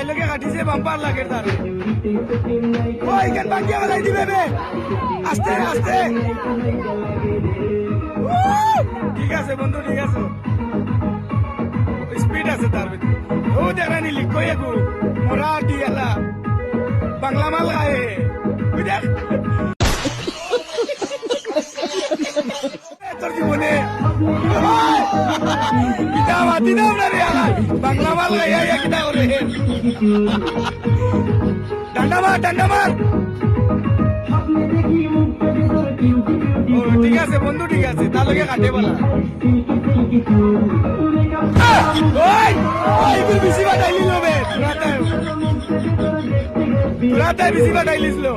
তাইলকে কাটিছে বাম্পার লাগে তার ও এখান বাকিয়া বেলাই দিবে বে আস্তে আস্তে ঠিক আছে বন্ধু ঠিক আছে স্পিড আছে তার ভিতরে ও দেখানি লিখ কই একু মোরা দিয়ালা বাংলা মাল গায়ে বুঝ দেখ তোর জীবনে কিতা মাতি দাও না রে আলা বাংলা মাল গায়ে কিতা করে ডান্ডা মার ঠিক আছে বন্ধু ঠিক আছে তার লগে কাটে বলা বেশি বাটাইলি লোবে রাতায় বেশি বাটাইলিস লো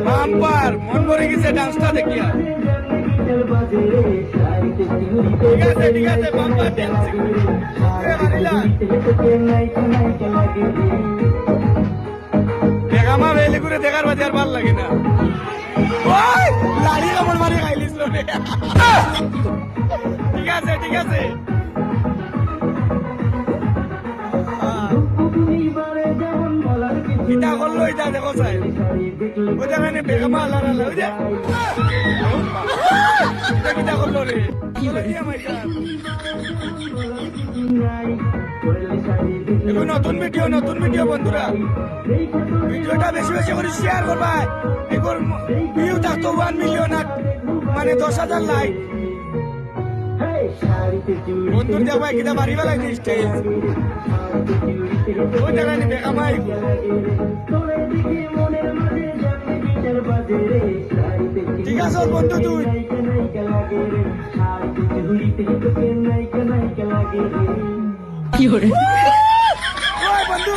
বাম্পার মন ভরে গেছে ডান্সটা দেখিয়া ঠিক আছে বাম্পার দেখামা বেলে করে দেখার বাজে আর ভাল লাগে না লাড়ি কামড় মারি খাইলিস ঠিক আছে কিতা করলো এটা দেখো সাহেব ওই দেখানে বেগামা আল্লাহ আল্লাহ ওই যে কিতা করলো রে নতুন ভিডিও বন্ধুরা ভিডিওটা বেশি বেশি করে শেয়ার করবা এগুলো ভিউ থাকতো 1 মিলিয়ন মানে 10,000 লাইক বন্ধুর দেখবা কিতা মারিবা লাগে স্টেজ ওই দেখানি বেগামা ঠিক আছে বন্ধু তুই কি করে বন্ধু